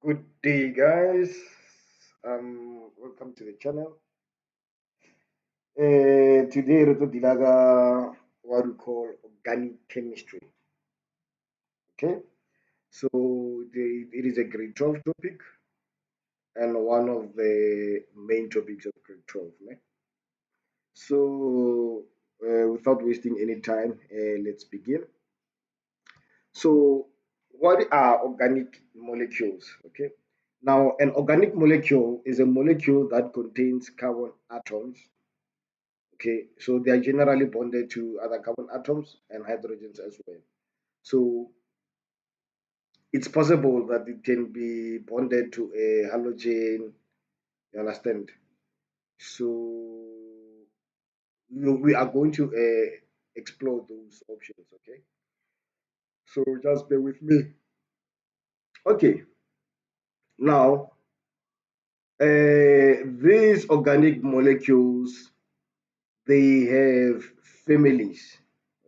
Good day, guys. Welcome to the channel. Today, Roto Dilaga, what we call organic chemistry. Okay, so it is a grade 12 topic and one of the main topics of grade 12. Ne? So, without wasting any time, let's begin. So, what are organic molecules? Okay, now an organic molecule is a molecule that contains carbon atoms. Okay, so they are generally bonded to other carbon atoms and hydrogens as well. So it's possible that it can be bonded to a halogen. You understand? So we are going to explore those options. Okay, so just bear with me. Okay, now these organic molecules they have families.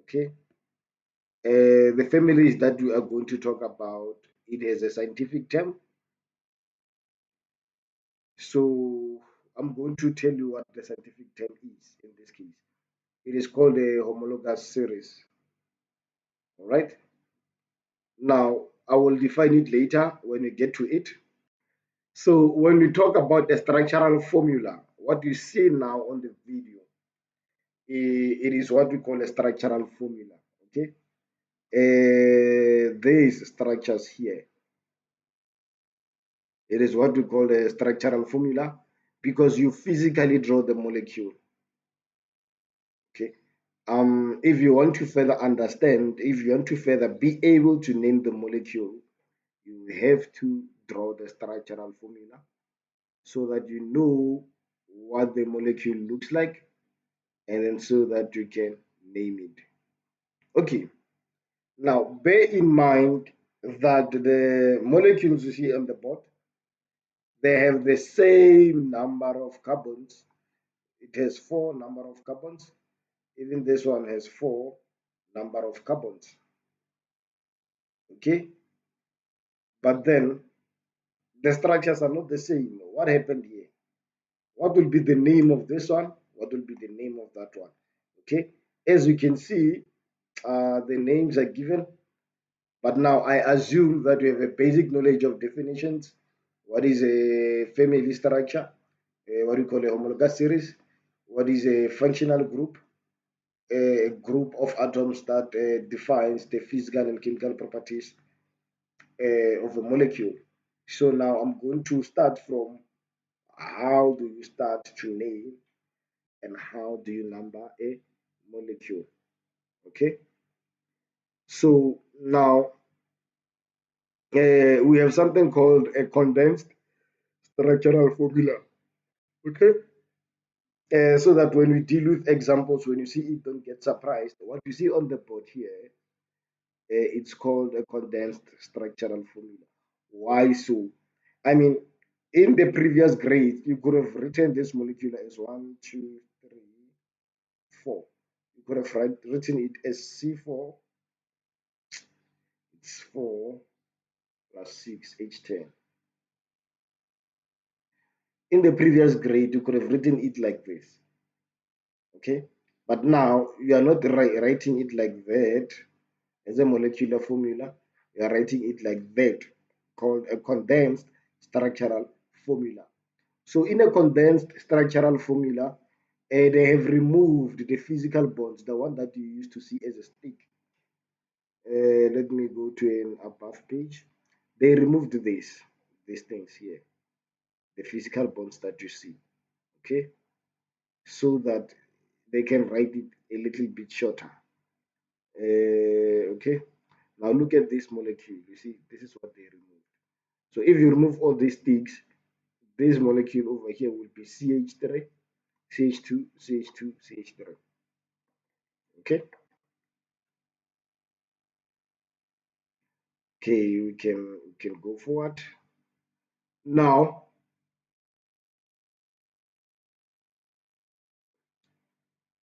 Okay, the families that we are going to talk about, it has a scientific term. So I'm going to tell you what the scientific term is in this case. It is called a homologous series. All right. Now I will define it later when we get to it. So when we talk about the structural formula, what you see now on the video, it is what we call a structural formula. Okay. These structures here, it is what we call a structural formula because you physically draw the molecule. Okay. If you want to further understand, if you want to further be able to name the molecule, you have to draw the structural formula so that you know what the molecule looks like and then so that you can name it. Okay, now bear in mind that the molecules you see on the board, they have the same number of carbons. It has four number of carbons. Even this one has four number of carbons. Okay, but then the structures are not the same. What happened here? What will be the name of this one? What will be the name of that one? Okay, as you can see, the names are given, but now I assume that you have a basic knowledge of definitions. What is a family structure? What do you call a homologous series? What is a functional group? A group of atoms that defines the physical and chemical properties of a molecule. So now I'm going to start from how do you start to name and how do you number a molecule. Okay, so now we have something called a condensed structural formula. Okay, so that when we deal with examples, when you see it, don't get surprised. What you see on the board here, it's called a condensed structural formula. Why so? I mean, in the previous grade, you could have written this molecule as 1, 2, 3, 4. You could have written it as C4, it's 4 plus 6, H10. In the previous grade, you could have written it like this, okay? But now you are not writing it like that as a molecular formula. You are writing it like that, called a condensed structural formula. So in a condensed structural formula, they have removed the physical bonds, the one that you used to see as a stick. Let me go to an above page. They removed these things here, the physical bonds that you see, okay, so that they can write it a little bit shorter. Okay, now look at this molecule. You see, this is what they removed. So if you remove all these sticks, this molecule over here will be CH3, CH2, CH2, CH3. Okay, okay, we can go forward. Now,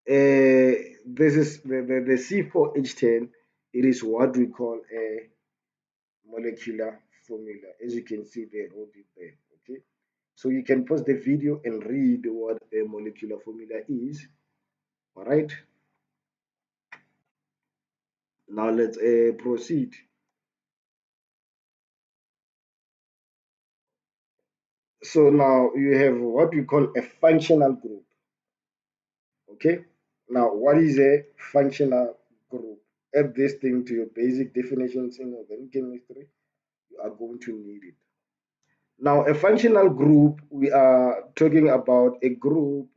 this is the C4H10. It is what we call a molecular formula, as you can see they wrote it there. Okay, so you can pause the video and read what a molecular formula is. All right, now let's proceed. So now you have what we call a functional group. Okay, now what is a functional group? Add this thing to your basic definitions in organic chemistry. You are going to need it. Now, a functional group, we are talking about a group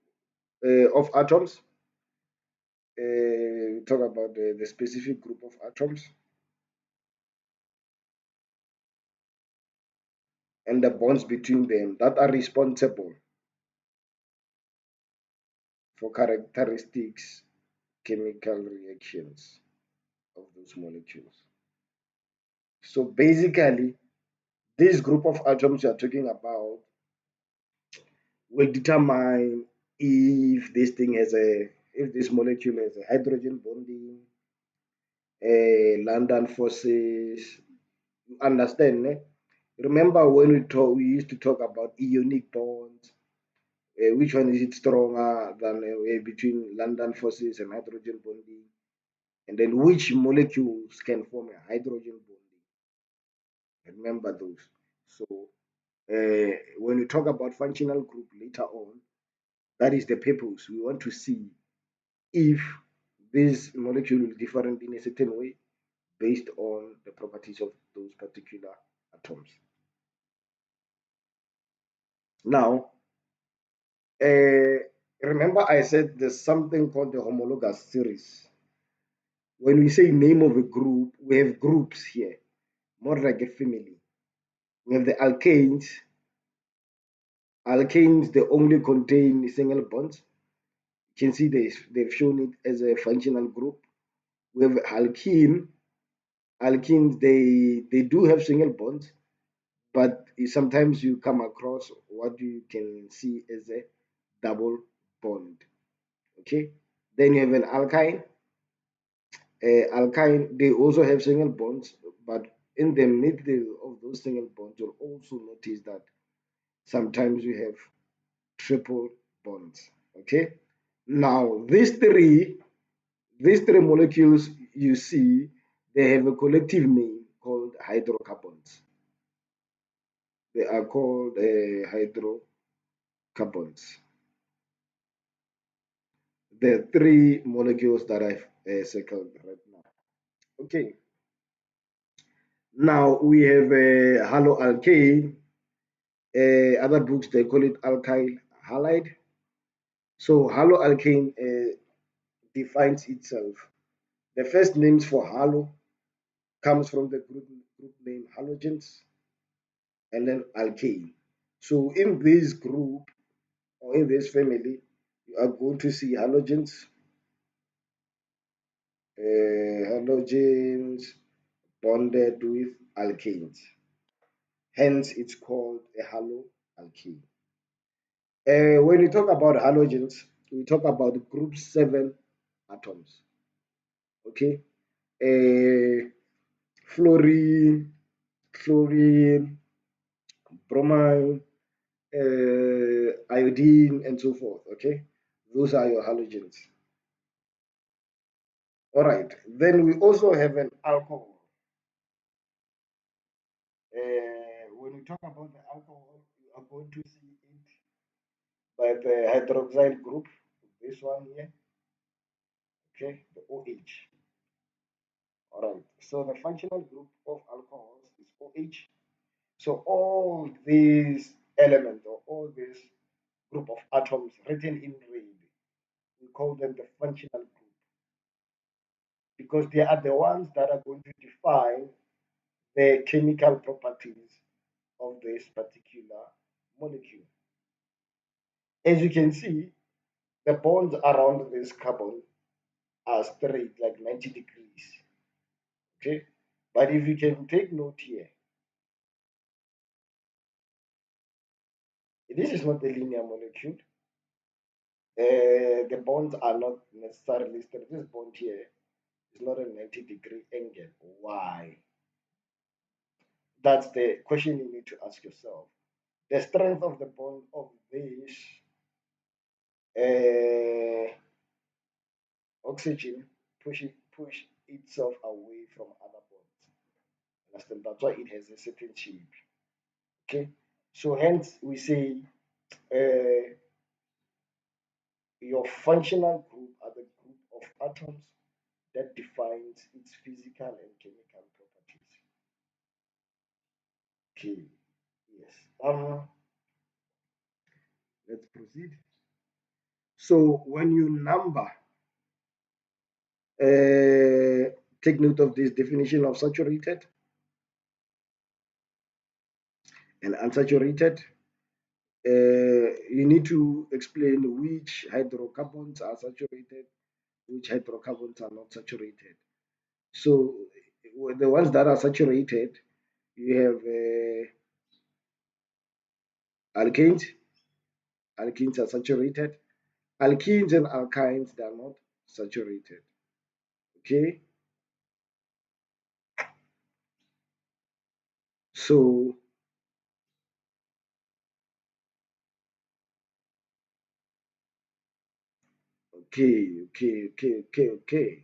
of atoms. We talk about the specific group of atoms and the bonds between them that are responsible for characteristics, chemical reactions of those molecules. So basically, this group of atoms you are talking about will determine if this thing has a if this molecule has a hydrogen bonding, London forces. You understand? Eh? Remember when we used to talk about ionic bonds. Which one is it stronger than between London forces and hydrogen bonding? And then which molecules can form a hydrogen bonding? Remember those. So when we talk about functional group later on, that is the purpose. We want to see if this molecule is different in a certain way based on the properties of those particular atoms. Now, remember I said there's something called the homologous series. When we say name of a group, we have groups here, more like a family. We have the alkanes. Alkanes, they only contain single bonds. You can see they've shown it as a functional group. We have alkene. Alkenes, they do have single bonds, but sometimes you come across what you can see as a double bond. Okay. Then you have an alkyne. Alkyne, they also have single bonds, but in the middle of those single bonds, you'll also notice that sometimes you have triple bonds. Okay. Now, these three molecules you see, they have a collective name called hydrocarbons. They are called hydrocarbons. The three molecules that I've circled right now. Okay. Now we have a haloalkane. Other books they call it alkyl halide. So haloalkane defines itself. The first names for halo comes from the group name halogens and then alkane. So in this group or in this family, you are going to see halogens bonded with alkanes. Hence, it's called a haloalkane. When we talk about halogens, we talk about group 7 atoms. Okay, uh, fluorine, chlorine, bromine, iodine, and so forth. Okay, those are your halogens. All right. Then we also have an alcohol. When we talk about the alcohol, you are going to see it by the hydroxyl group. This one here. Okay, the OH. All right. So the functional group of alcohols is OH. So all these elements or all this group of atoms written in red, we call them the functional group because they are the ones that are going to define the chemical properties of this particular molecule. As you can see, the bonds around this carbon are straight, like 90 degrees. Okay, but if you can take note here, this is not a linear molecule. The bonds are not necessarily straight. This bond here is not a 90-degree angle. Why? That's the question you need to ask yourself. The strength of the bond of this uh, oxygen push itself away from other bonds. Understand? That's why it has a certain shape. Okay. So hence we say uh, your functional group are the group of atoms that defines its physical and chemical properties. Okay. Yes. Let's proceed. So when you number, take note of this definition of saturated and unsaturated. You need to explain which hydrocarbons are saturated, which hydrocarbons are not saturated. So the ones that are saturated, you have alkanes. Alkenes are saturated. Alkenes and alkynes, they are not saturated. Okay. So okay.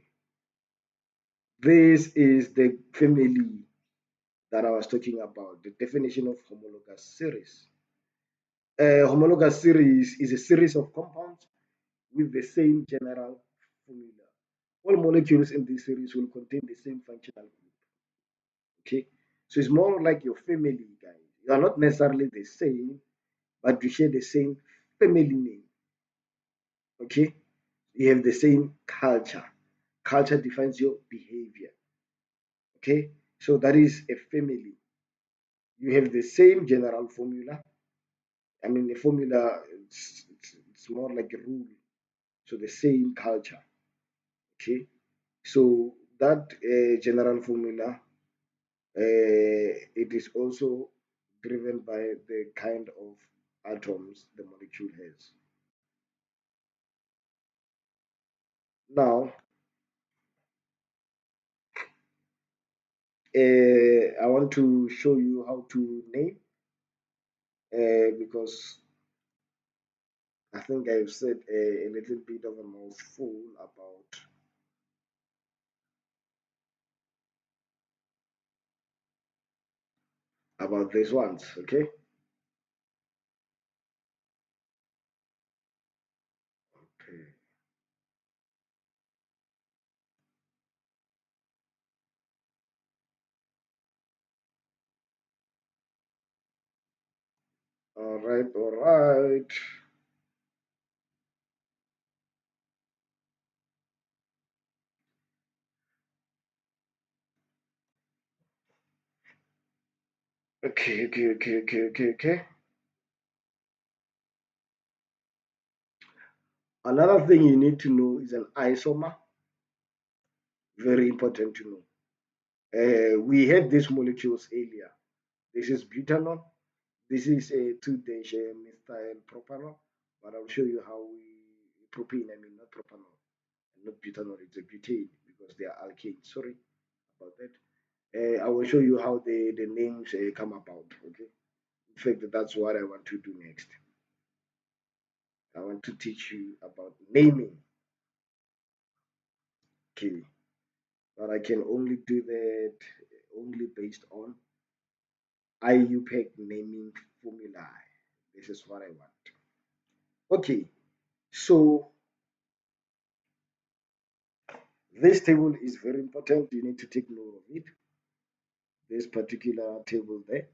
This is the family that I was talking about, the definition of homologous series. A homologous series is a series of compounds with the same general formula. All molecules in this series will contain the same functional group. Okay, so it's more like your family, guys. You are not necessarily the same, but you share the same family name. Okay, you have the same culture. Culture defines your behavior. Okay, so that is a family. You have the same general formula. I mean, the formula it's more like a rule. So the same culture. Okay, so that general formula it is also driven by the kind of atoms the molecule has. Now, I want to show you how to name because I think I've said a little bit of a mouthful about these ones. Okay. Okay. All right. All right. Okay. Another thing you need to know is an isomer. Very important to know. We had these molecules earlier. This is butanol. This is a 2-dash methyl propanol. But I'll show you how we propane. I mean not propanol, not butanol. It's a butane because they are alkanes. Sorry about that. I will show you how the names come about. Okay. In fact, that's what I want to do next. I want to teach you about naming. Okay. But I can only do that only based on IUPAC naming formula. This is what I want. Okay, so this table is very important. You need to take note of it. This particular table there.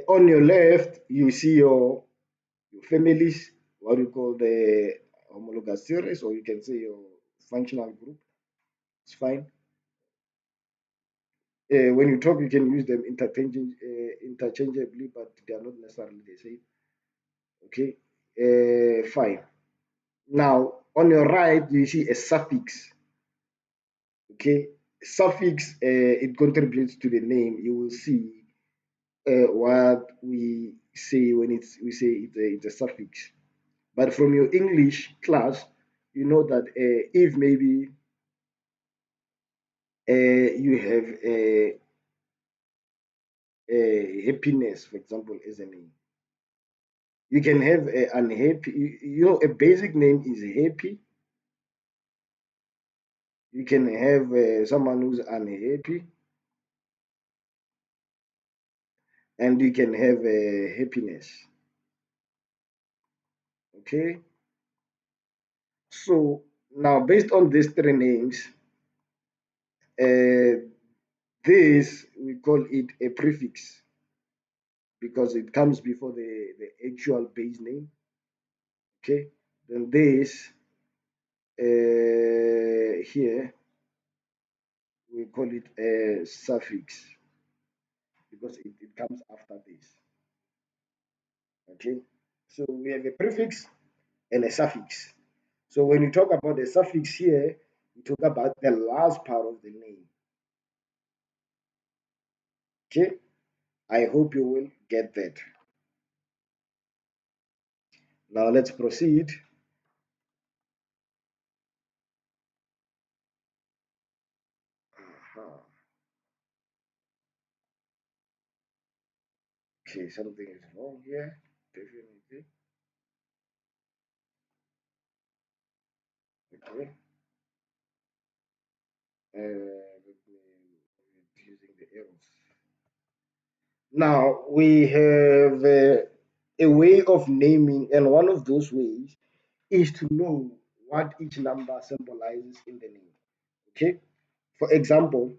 On your left, you see your families, what you call the homologous series, or you can say your functional group. It's fine. When you talk, you can use them interchangeably, but they are not necessarily the same. Okay, fine. Now, on your right, you see a suffix. Okay, suffix it contributes to the name. You will see what we say when we say it's a suffix. But from your English class, you know that if maybe you have happiness, for example, as a name. You can have a unhappy, a basic name is happy. You can have someone who's unhappy, and you can have happiness. Okay, so now based on these three names, uh, this we call it a prefix because it comes before the actual base name. Okay, then this here we call it a suffix because it comes after this. Okay, so we have a prefix and a suffix. So when you talk about the suffix here, we talk about the last part of the name. Okay, I hope you will get that. Now let's proceed. Uh-huh. Okay, something is wrong here. Definitely. Okay. Let me using the arrows. Now we have a way of naming, and one of those ways is to know what each number symbolizes in the name. Okay. For example,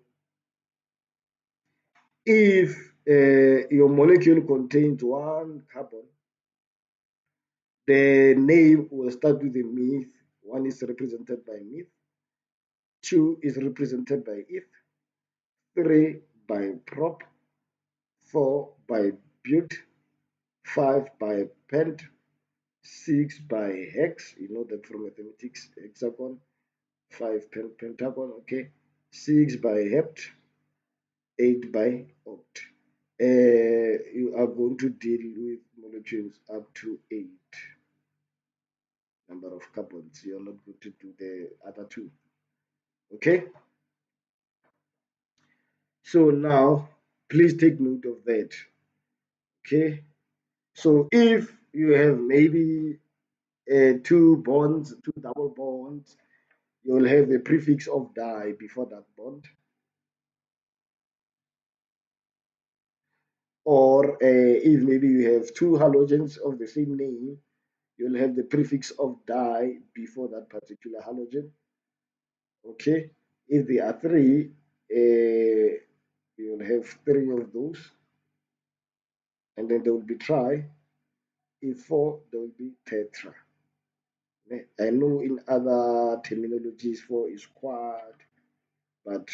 if your molecule contains one carbon, the name will start with a meth. One is represented by meth, two is represented by eth, three by prop, four by but, five by pent, six by hex. You know that from mathematics, hexagon, five pentagon, okay, six by hept, eight by oct. You are going to deal with molecules up to eight number of carbons. You're not going to do the other two. Okay. So now, please take note of that. Okay. So if you have maybe two bonds, two double bonds, you'll have a prefix of di before that bond. Or if maybe you have two halogens of the same name, you'll have the prefix of di before that particular halogen. Okay. If there are three, you'll have three of those, and then there will be tri. If four, there will be tetra. I know in other terminologies, four is quad, but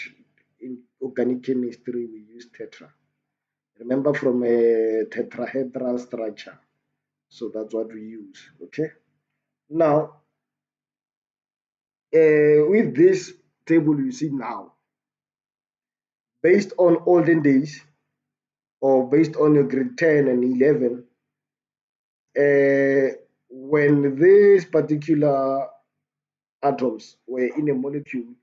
in organic chemistry, we use tetra. Remember from a tetrahedral structure. So that's what we use. Okay. Now, with this table you see now, based on olden days or based on your grade 10 and 11, when these particular atoms were in a molecule,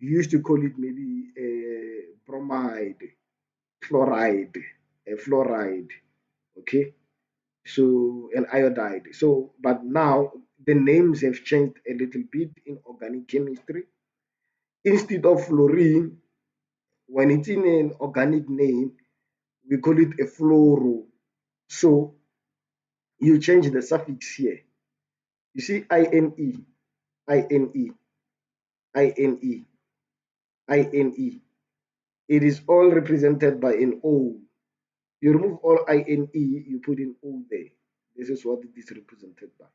you used to call it maybe a bromide, fluoride, a fluoride, okay? So, an iodide. So, but now the names have changed a little bit in organic chemistry. Instead of fluorine, when it's in an organic name, we call it a fluoro. So, you change the suffix here. You see, INE, INE, INE, INE. It is all represented by an O. You remove all INE, you put in O there. This is what it is represented by.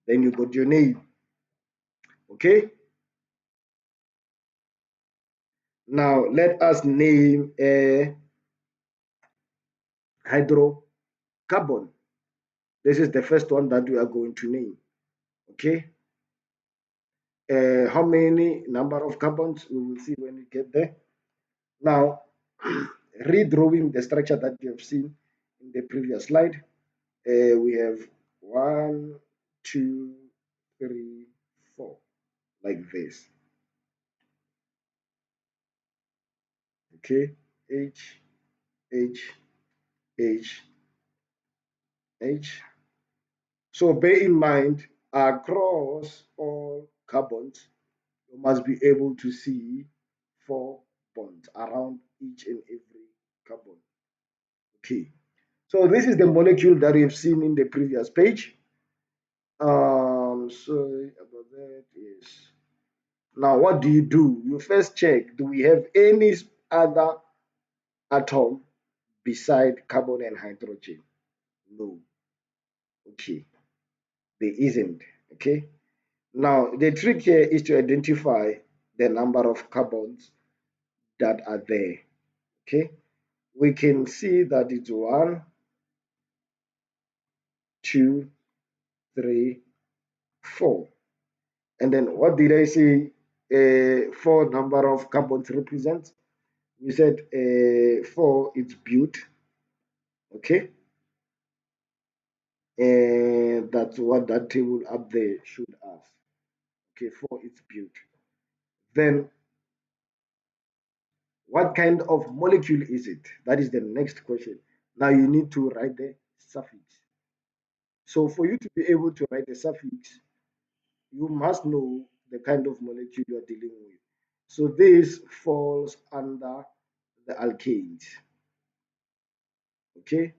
Then you got your name. Okay? Now let us name a hydrocarbon. This is the first one that we are going to name. Okay? How many number of carbons we will see when we get there. Now, redrawing the structure that you have seen in the previous slide, we have one, two, three, four, like this. Okay, H, H, H, H. So bear in mind, across all carbons, you must be able to see 4 bonds around each and every carbon. Okay. So this is the molecule that we have seen in the previous page. Sorry about that. Yes. Now, what do? You first check, do we have any other atom beside carbon and hydrogen? No. Okay. There isn't. Okay. Now, the trick here is to identify the number of carbons that are there. Okay. We can see that it's 1, 2, 3, 4. And then what did I say? 4 number of carbons represent? We said 4 it's built. Okay. And that's what that table up there should ask. Okay, 4 it's built. Then what kind of molecule is it? That is the next question. Now you need to write the suffix. So for you to be able to write the suffix, you must know the kind of molecule you are dealing with. So this falls under the alkanes. Okay,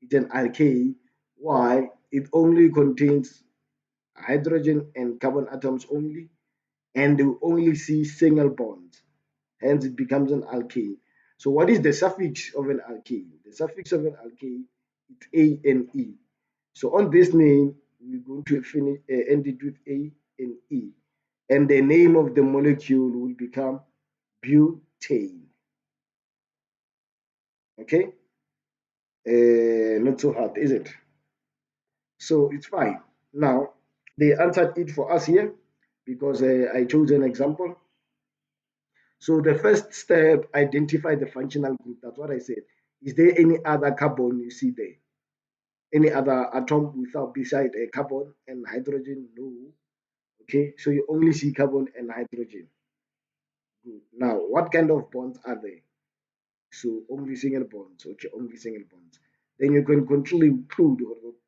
it's an alkane. Why? It only contains hydrogen and carbon atoms only, and you only see single bonds. Hence, it becomes an alkane. So, what is the suffix of an alkane? The suffix of an alkane is A and E. So, on this name, we're going to end it with A and E, and the name of the molecule will become butane. Okay, not so hard, is it? So it's fine. Now, they answered it for us here because I chose an example. So the first step, identify the functional group. That's what I said. Is there any other carbon you see there? Any other atom without beside a carbon and hydrogen? No. Okay, so you only see carbon and hydrogen. Good. Now, what kind of bonds are there? So only single bonds. Okay, only single bonds. Then you can conclude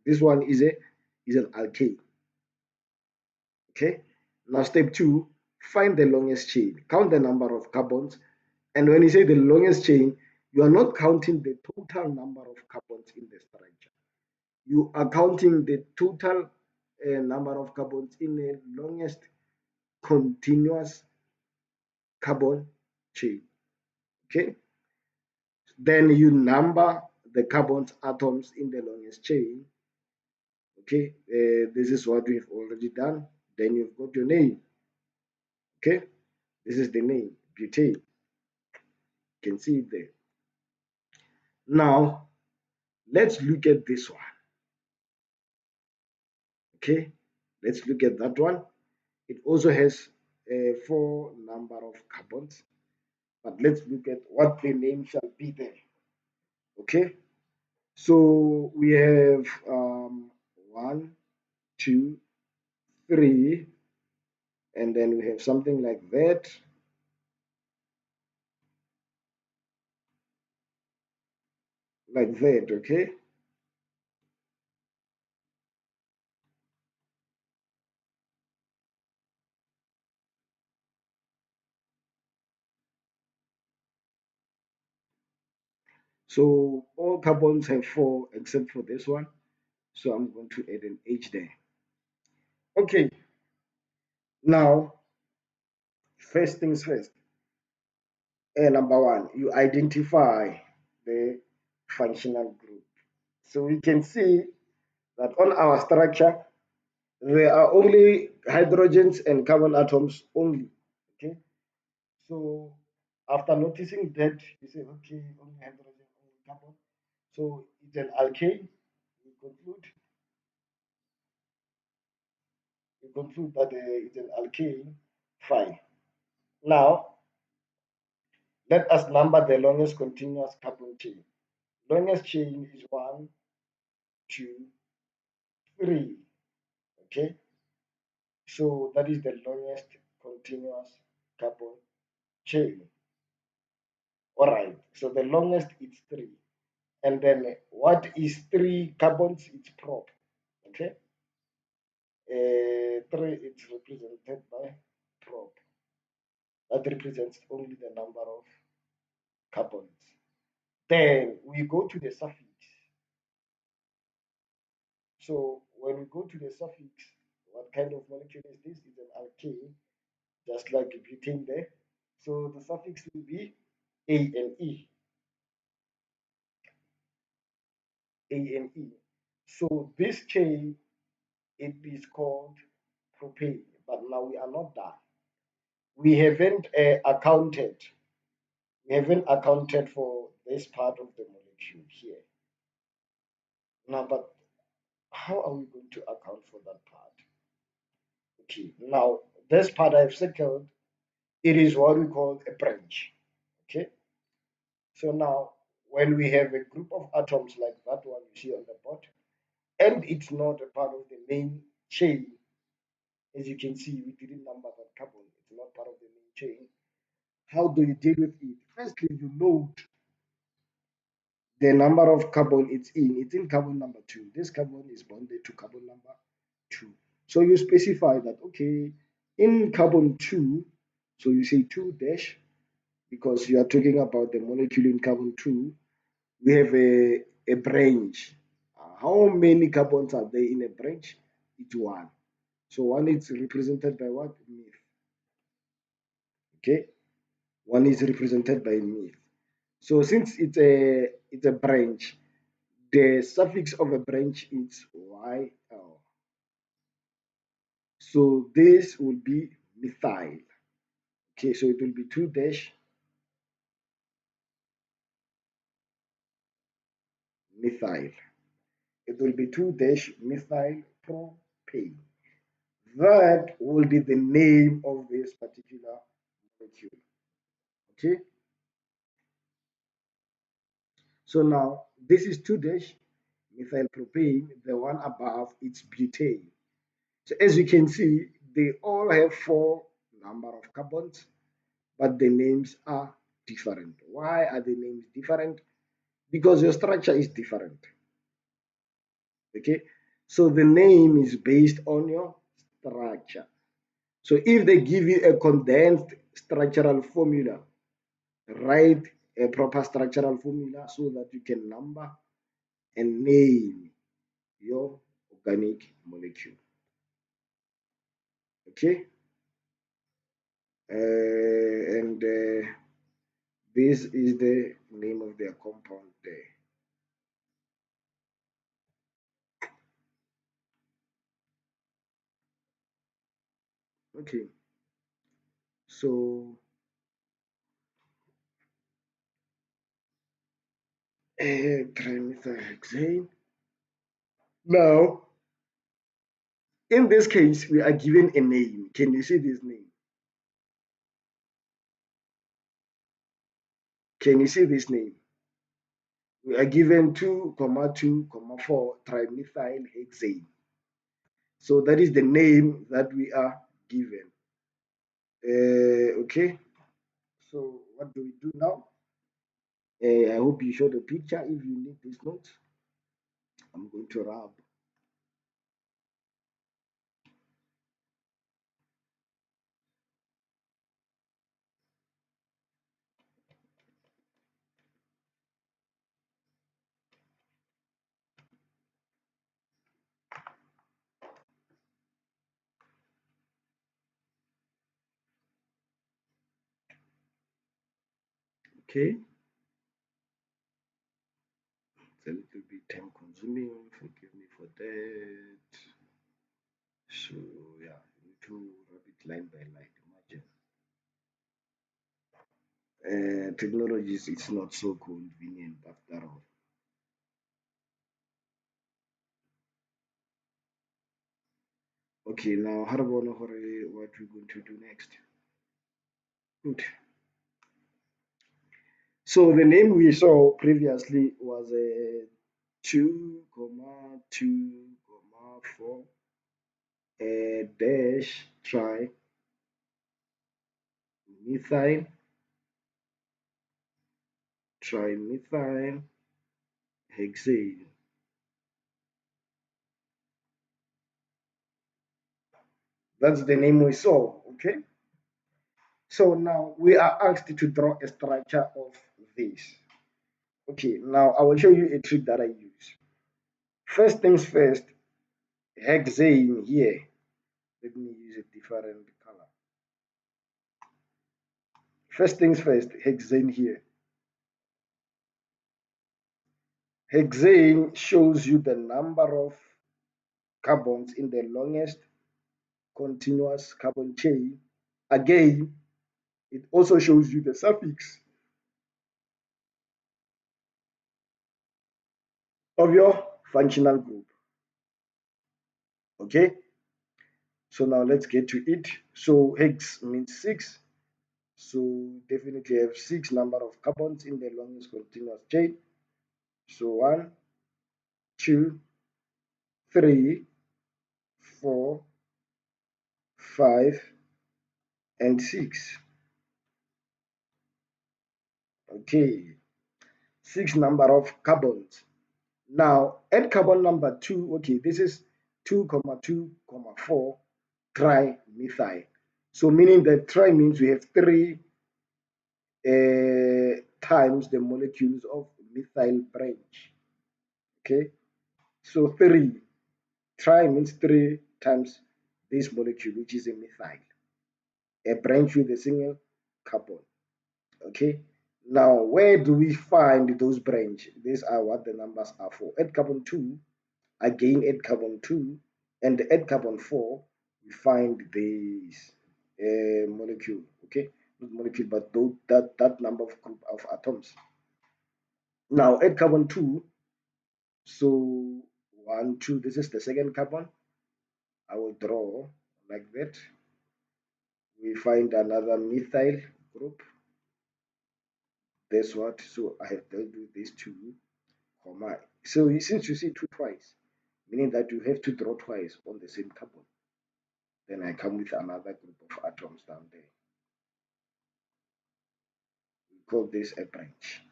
this one is an alkane. Okay. Now step 2, find the longest chain. Count the number of carbons. And when you say the longest chain, you are not counting the total number of carbons in the structure. You are counting the total number of carbons in the longest continuous carbon chain. Okay. Then you number the carbons atoms in the longest chain. Okay. This is what we've already done. Then you've got your name. Okay. This is the name, butane. You can see it there. Now, let's look at this one. Okay, let's look at that one. It also has a 4 number of carbons, but let's look at what the name shall be there. Okay, so we have 1, 2, 3, and then we have something like that. Like that, okay? So all carbons have 4 except for this one. So I'm going to add an H there. Okay, now first things first. Number 1, you identify the functional group. So we can see that on our structure, there are only hydrogens and carbon atoms only. Okay, so after noticing that, you say, okay, only hydrogen, only carbon. So it's an alkane. We conclude, that it's an alkane. Fine. Now, let us number the longest continuous carbon chain. Longest chain is 1, 2, 3. Okay, so that is the longest continuous carbon chain. All right, so the longest is 3. And then what is three carbons? It's prop. Okay. Three it's represented by prop. That represents only the number of carbons. Then we go to the suffix. So when we go to the suffix, what kind of molecule is this? It's an alkane, just like butane there. So the suffix will be A and E. A and E. So this chain, it is called propane. But now we are not done. We haven't accounted. We haven't accounted for this part of the molecule here. Now, but how are we going to account for that part? Okay, now this part I've circled, it is what we call a branch. Okay, so now when we have a group of atoms like that one you see on the bottom, and it's not a part of the main chain, as you can see, we didn't number that carbon, it's not part of the main chain. How do you deal with it? Firstly, you note the number of carbon it's in carbon number 2. This carbon is bonded to carbon number 2. So you specify that, okay, in carbon 2, so you say 2 dash, because you are talking about the molecule in carbon 2, we have a branch. How many carbons are there in a branch? It's 1. So 1 is represented by what? Meth. Okay, 1 is represented by meth. So since it's a branch, the suffix of a branch is YL. So this will be methyl. Okay, so it will be 2 dash methyl. It will be 2 dash methyl propane. That will be the name of this particular molecule. Okay, so now this is 2 dash methyl propane. The one above it's butane. So as you can see, they all have 4 number of carbons, but the names are different. Why are the names different? Because your structure is different. Okay, so the name is based on your structure. So if they give you a condensed structural formula, write a proper structural formula so that you can number and name your organic molecule. Okay, and this is the name of their compound there. Okay, so trimethylhexane. Now, in this case, we are given a name. Can you see this name? Can you see this name? We are given 2,2,4 trimethylhexane. So that is the name that we are given. Okay, so what do we do now? I hope you show the picture if you need this note. I'm going to rub. Okay, it's a little bit time consuming. Forgive me for that. So yeah, you need to rub it line by line. Imagine. Technologies it's not so convenient after all. Okay, now how about what we're going to do next? Good. So the name we saw previously was a 2,2,4 dash trimethyl hexane. That's the name we saw, okay? So now we are asked to draw a structure of this. Okay, now I will show you a trick that I use. First things first, hexane here. Let me use a different color. First things first, hexane here. Hexane shows you the number of carbons in the longest continuous carbon chain. Again, it also shows you the suffix of your functional group. Okay, so now let's get to it. So hex means 6. So definitely have 6 number of carbons in the longest continuous chain. So 1, 2, 3, 4, 5, and 6. Okay, 6 number of carbons. Now add carbon number 2. Okay, this is 2,2,4 trimethyl. So meaning that tri means we have 3 times the molecules of methyl branch. Okay, so 3 tri means 3 times this molecule, which is a methyl, a branch with a single carbon. Okay, now where do we find those branch? These are what the numbers are for. Add carbon 2, again add carbon 2, and add carbon 4, we find this molecule. Okay, not molecule, but that number of group of atoms. Now add carbon 2, so 1, 2, this is the second carbon. I will draw like that. We find another methyl group. That's what, so I have dealt with these 2, comma. So since you see 2 twice, meaning that you have to draw twice on the same carbon, then I come with another group of atoms down there. We call this a branch.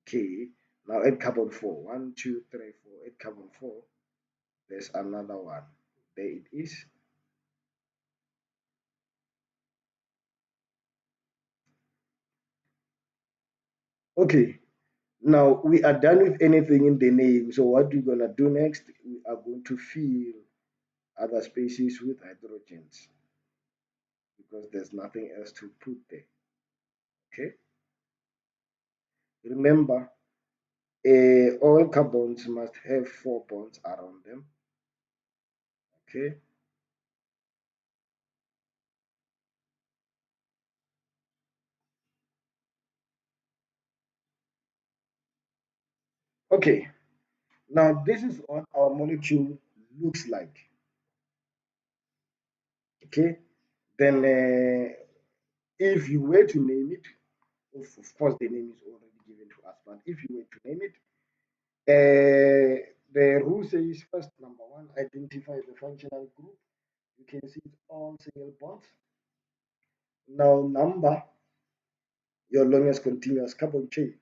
Okay, now add carbon 4. 1, 2, 3, 4. Add carbon 4. There's another one. There it is. Okay, now we are done with anything in the name. So what we're gonna do next, we are going to fill other spaces with hydrogens because there's nothing else to put there. Okay, remember, all carbons must have 4 bonds around them. Okay, okay, now this is what our molecule looks like. Okay, then if you were to name it, of course the name is already given to us, but if you were to name it, the rule says first, number 1, identify the functional group. You can see it's all single bonds. Now number your longest continuous carbon chain.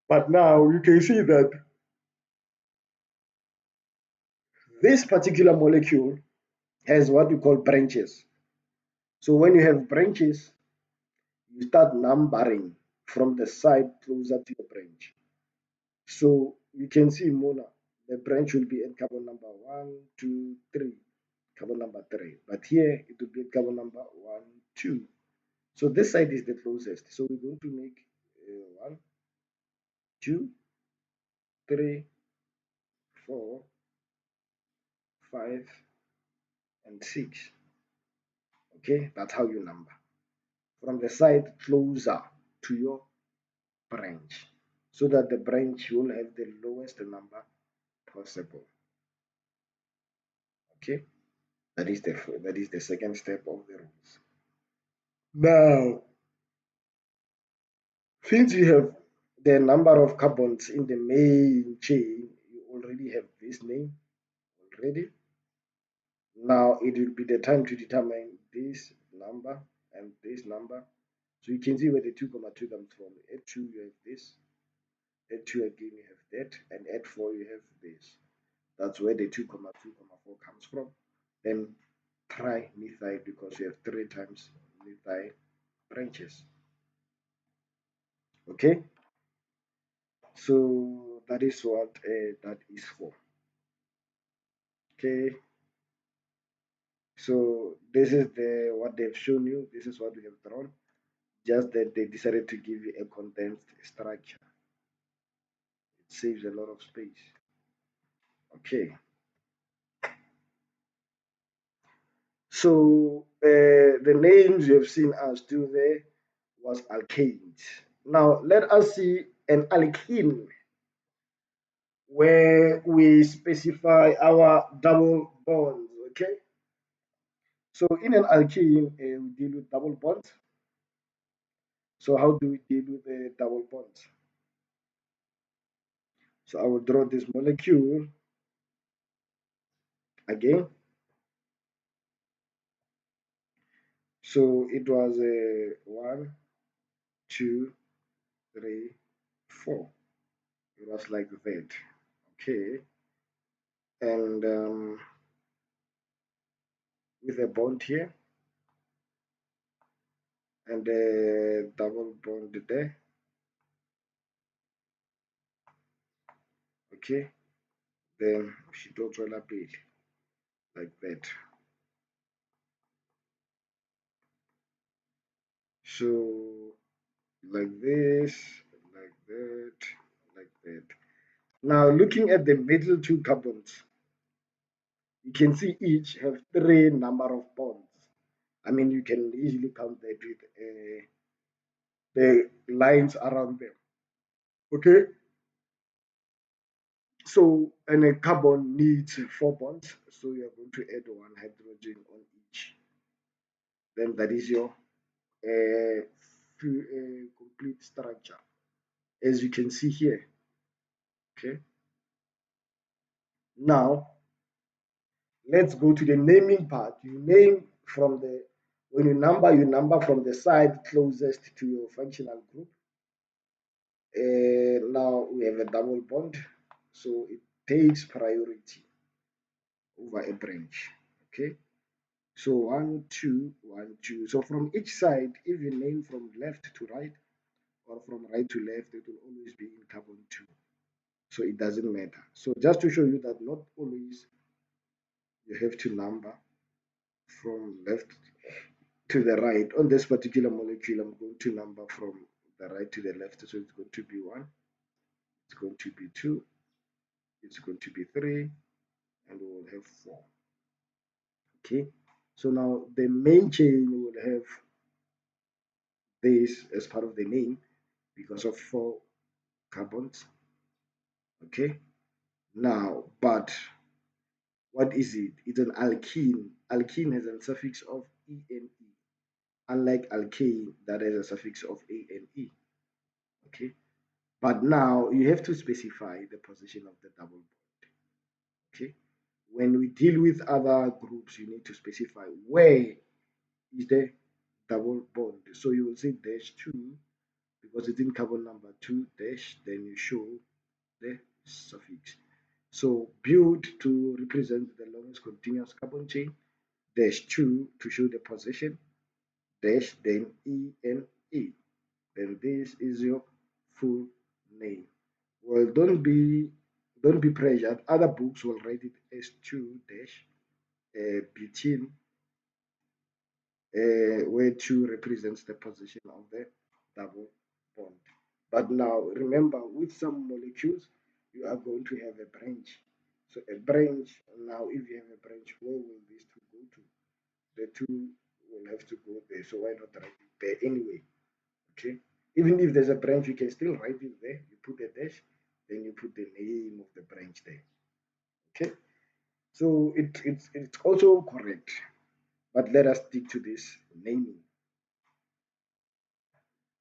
But now you can see that this particular molecule has what we call branches. So when you have branches, you start numbering from the side closer to the branch. So you can see Mona, the branch will be at carbon number 1, 2, 3, carbon number 3. But here it will be at carbon number 1, 2. So this side is the closest. So we're going to make 1, 2, 3, 4, 5, and 6. Okay, that's how you number. From the side closer to your branch, so that the branch will have the lowest number possible. Okay, that is the second step of the rules. Now, since you have the number of carbons in the main chain, you already have this name already. Now it will be the time to determine this number and this number. So you can see where the 2,2 comes from. At 2 you have this. At 2 again you have that, and add 4, you have this. That's where the 2 comma 2 comma 4 comes from. Then trimethyl, because you have 3 times methyl branches. Okay, so that is what that is for. Okay, so this is the what they've shown you. This is what we have drawn. Just that they decided to give you a condensed structure. It saves a lot of space. Okay, so the names you have seen us do there was alkanes. Now let us see an alkene where we specify our double bonds. Okay, so in an alkene, we deal with double bonds. So how do we deal with the double bonds? So I will draw this molecule again. So it was a 1, 2, 3, 4. It was like that. Okay, and with a bond here and a double bond there. Okay, then she don't roll up it like that. So like this, like that, like that. Now looking at the middle 2 carbons, you can see each have 3 number of bonds. I mean, you can easily count that with the lines around them. Okay, so and a carbon needs 4 bonds, so you are going to add 1 hydrogen on each. Then that is your complete structure, as you can see here. Okay, now let's go to the naming part. You name from the when you number from the side closest to your functional group. Now we have a double bond, so it takes priority over a branch. Okay, so 1, 2, 1, 2. So from each side, if you name from left to right or from right to left, it will always be in carbon 2. So it doesn't matter. So just to show you that not always you have to number from left to the right. On this particular molecule, I'm going to number from the right to the left. So it's going to be 1, it's going to be 2, it's going to be 3, and we will have 4. Okay, so now the main chain will have this as part of the name because of 4 carbons. Okay, now, but what is it? It's an alkene. Alkene has a suffix of ene, unlike alkane that has a suffix of ane. Okay, but now you have to specify the position of the double bond. Okay, when we deal with other groups, you need to specify where is the double bond. So you will say -2 because it's in carbon number 2 dash, then you show the suffix. So build to represent the longest continuous carbon chain, -2 to show the position, dash, then ene. Then this is your full name. Well, don't be pressured. Other books will write it as 2 dash butene, where 2 represents the position of the double bond. But now remember, with some molecules, you are going to have a branch. So a branch, now if you have a branch, where will these 2 go to? The 2 will have to go there. So why not write it there anyway? Okay. Even if there's a branch, you can still write it there. You put a dash, then you put the name of the branch there. Okay. So it's also correct. But let us stick to this naming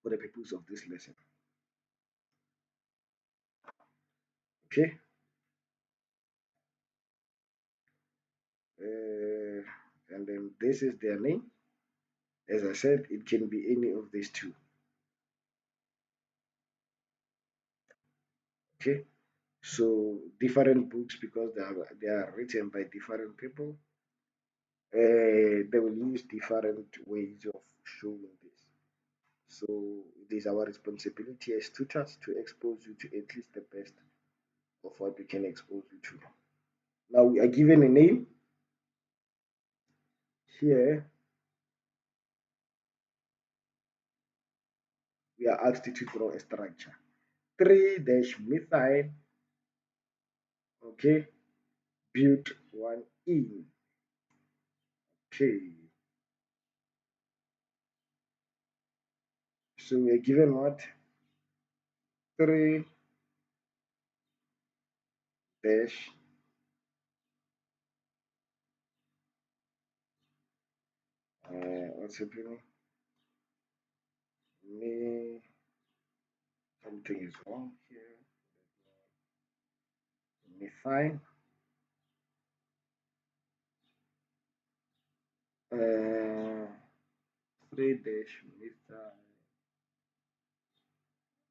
for the purpose of this lesson. Okay. And then this is their name. As I said, it can be any of these 2. Okay. So different books, because they are written by different people, they will use different ways of showing this. So it is our responsibility as tutors to expose you to at least the best of what we can expose you to. Now we are given a name here. We are asked to draw a structure. 3-methyl, okay, built one in. Okay. So we are given what? 3 dash what's happening? Me Something is wrong here. Methyl. 3-methyl.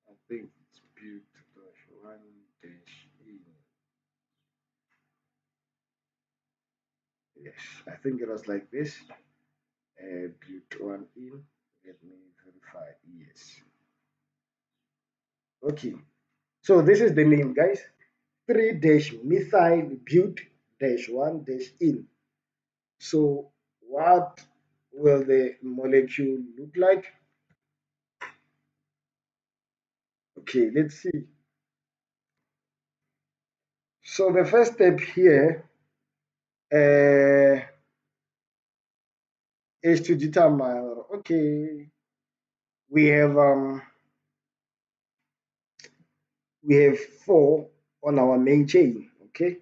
I think it's built dash one dash in. Yes, I think it was like this. Built one in. Let me verify. Yes. Okay. So this is the name, guys. 3-methyl built dash one dash in. So what will the molecule look like? Okay, let's see. So the first step here uh, is to determine, okay, we have um, we have 4 on our main chain, okay?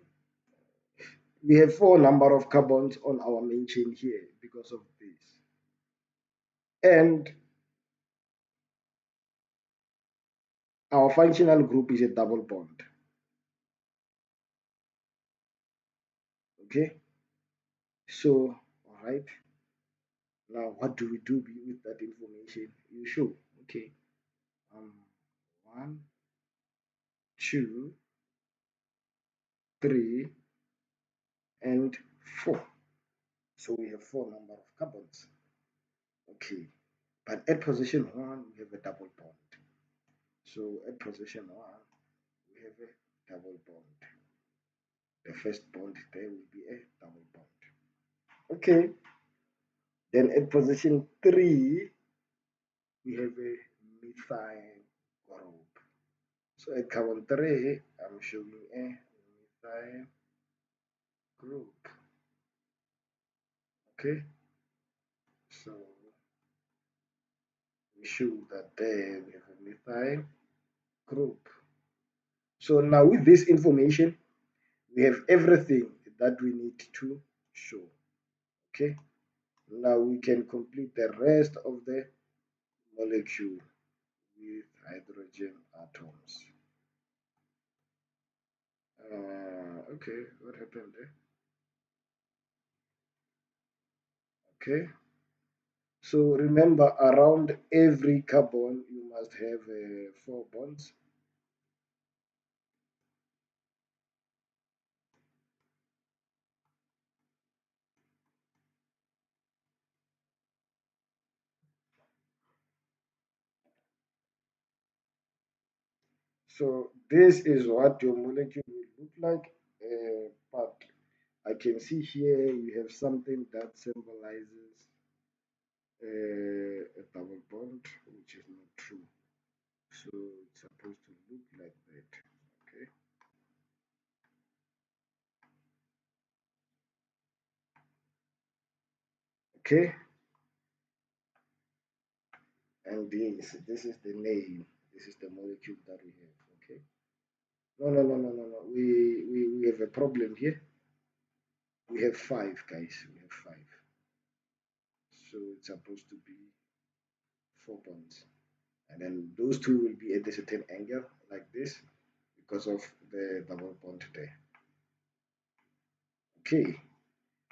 We have 4 number of carbons on our main chain here because of this. And our functional group is a double bond, okay? So, all right. Now, what do we do with that information? You show, okay? 1, 2, 3, and 4. So we have 4 number of carbons. Okay, but at position 1 we have a double bond. So at position 1 we have a double bond. The first bond there will be a double bond. Okay, then at position 3 we have a methyl group. So at carbon 3 I'm showing a methyl group. Okay, so we show that there we have a methyl group. So now with this information, we have everything that we need to show. Okay, now we can complete the rest of the molecule with hydrogen atoms. Okay, what happened there? Okay, so remember, around every carbon you must have 4 bonds. So this is what your molecule will look like, but I can see here you have something that symbolizes a double bond, which is not true. So it's supposed to look like that. Okay. Okay. And this is the name. This is the molecule that we have. Okay. No, no, no, no, no, no. We have a problem here. We have 5, guys. We have 5. So it's supposed to be 4 bonds. And then those two will be at a certain angle like this because of the double bond there. Okay.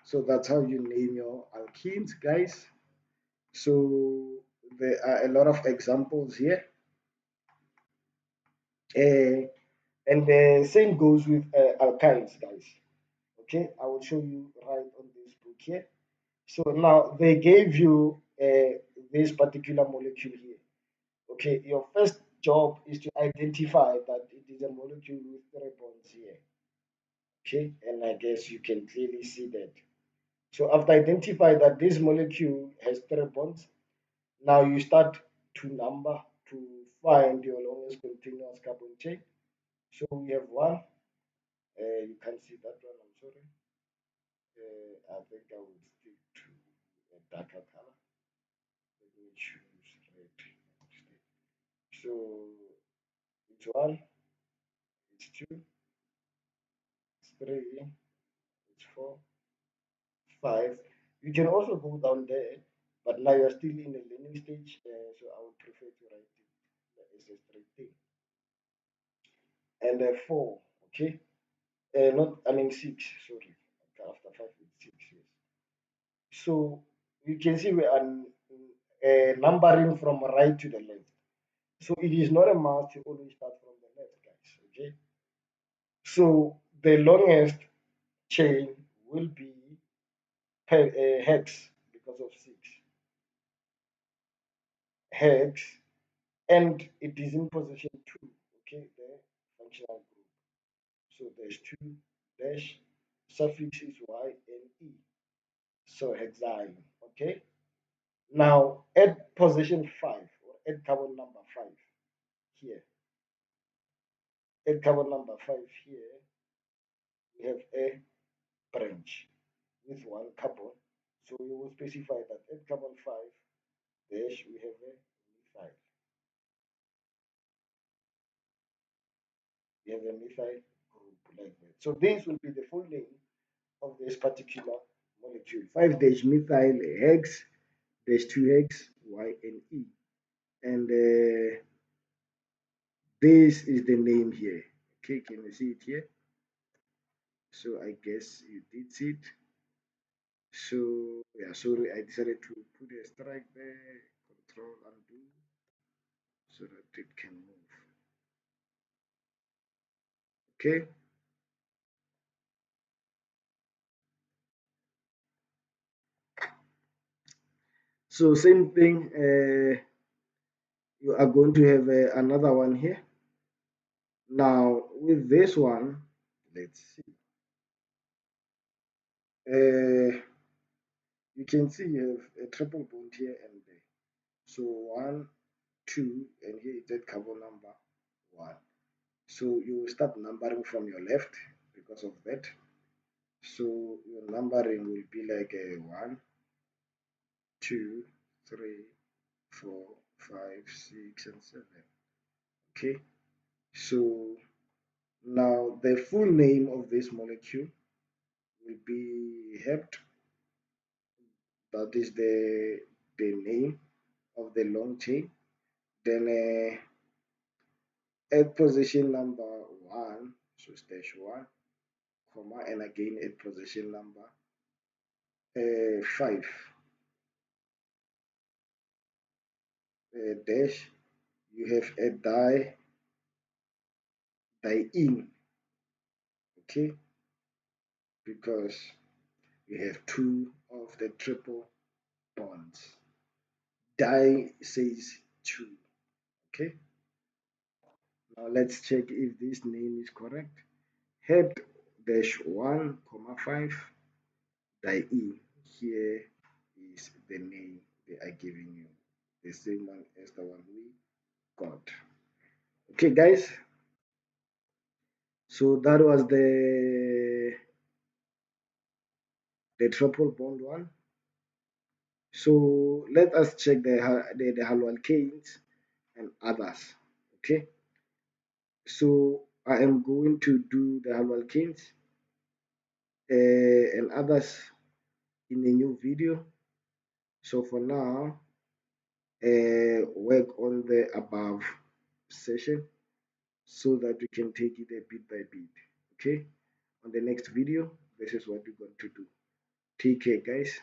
So that's how you name your alkenes, guys. So there are a lot of examples here. And the same goes with alkynes, guys. Okay, I will show you right on this book here. So now they gave you this particular molecule here. Okay, your first job is to identify that it is a molecule with three bonds here. Okay, and I guess you can clearly see that. So after identify that this molecule has three bonds, now you start to number to find your longest continuous carbon chain. So we have one. You can see that one. I'm sorry. I think I will stick to a darker color. Let me choose red instead. So it's one, it's two, it's three, it's four, five. You can also go down there, but now you're still in the learning stage, so I would prefer to write it as a straight thing. And four, okay? Not, I mean six, sorry. Okay, after five, it's six, yes. So you can see we are numbering from right to the left. So it is not a must to always start from the left, guys, okay? So the longest chain will be hex because of six. Hex, and it is in position two, okay, the functional group. So there's two dash, suffix is y and e. So hexyl, okay. Now at position five or at carbon number five here, at carbon number five here, we have a branch with one carbon. So we will specify that at carbon five dash we have a methyl. We have a methyl group like that. So this will be the full name of this particular molecule. 5 methyl hex dash 2 hex Y and E. And this is the name here. Okay, can you see it here? So I guess you did see it. So yeah, sorry, I decided to put a strike there, control undo, so that it can move. Okay. So same thing. You are going to have another one here. Now with this one, let's see. You can see you have a triple bond here and there. So one, two, and here is that carbon number one. So you start numbering from your left because of that. So your numbering will be like a one, two, three, four, five, six, and seven. Okay. So now the full name of this molecule will be hept. That is the name of the long chain. Then at position number one, so stage one, comma, and again at position number five, dash, you have a die-in, okay, because you have two of the triple bonds. Die says two, okay. Now let's check if this name is correct. Head dash one comma five die-in. Here is the name they are giving you, the same one as the one we got. Okay, guys. So that was the triple bond one. So let us check the haloalkanes and others. Okay. So I am going to do the haloalkanes and others in a new video. So for now, work on the above session so that we can take it a bit by bit. Okay. On the next video, this is what we're going to do. Take care, guys.